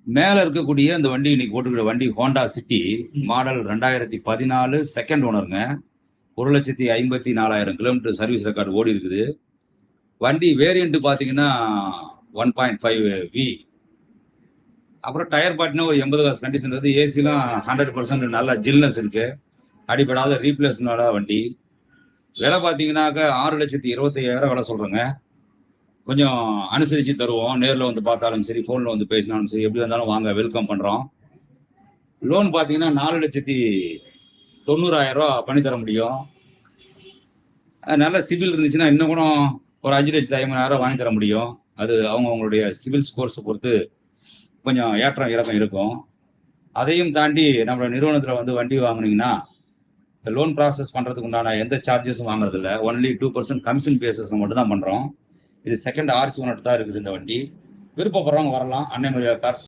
மேல இருக்கக்கூடிய அந்த வண்டி இன்னைக்கு போட்டுக்கிற வண்டி ஹோண்டா சிட்டி மாடல் 2014 செகண்ட் ஓனருங்க. 1,54,000 கிலோமீட்டர் சர்வீஸ் ரெக்கார்டு ஓடி இருக்குது. வண்டி வேரியன்ட் பாத்தீங்கன்னா 1.5 வி. அப்புறம் டயர் பாட்டினா ஒரு 80 காசு கண்டிஷன் இருக்குது. ஏசிலாம் 100% நல்ல ஜில்னஸ் இருக்கு. அடிப்படாத ரீப்ளேஸ்மெண்ட் வண்டி. விலை பாத்தீங்கன்னாக்க 6,25,000 விலை சொல்றேங்க. கொஞ்சம் அனுசரிச்சு தருவோம். நேர்ல வந்து பார்த்தாலும் சரி, போன்ல வந்து பேசினாலும் சரி, எப்படி வந்தாலும் வாங்க, வெல்கம் பண்றோம். லோன் பாத்தீங்கன்னா 4,90,000 பண்ணி தர முடியும். நல்ல சிபில் இருந்துச்சுன்னா இன்னும் கூட ஒரு 5,50,000 வாங்கி தர முடியும். அது அவங்களுடைய சிவில் ஸ்கோர்ஸ் பொறுத்து கொஞ்சம் ஏற்றம் இறக்கம் இருக்கும். அதையும் தாண்டி நம்ம நிறுவனத்துல வந்து வண்டி வாங்குனீங்கன்னா லோன் ப்ராசஸ் பண்றதுக்கு உண்டான எந்த சார்ஜஸும் வாங்குறது இல்லை. ஒன்லி 2% கமிஷன் பேசஸ் மட்டும் தான் பண்றோம். இது செகண்ட் ஆர்சி ஓனர் தான் இருக்குது இந்த வண்டி. விருப்பப்படுறவங்க வரலாம். அன்னை மரியா கார்ஸ்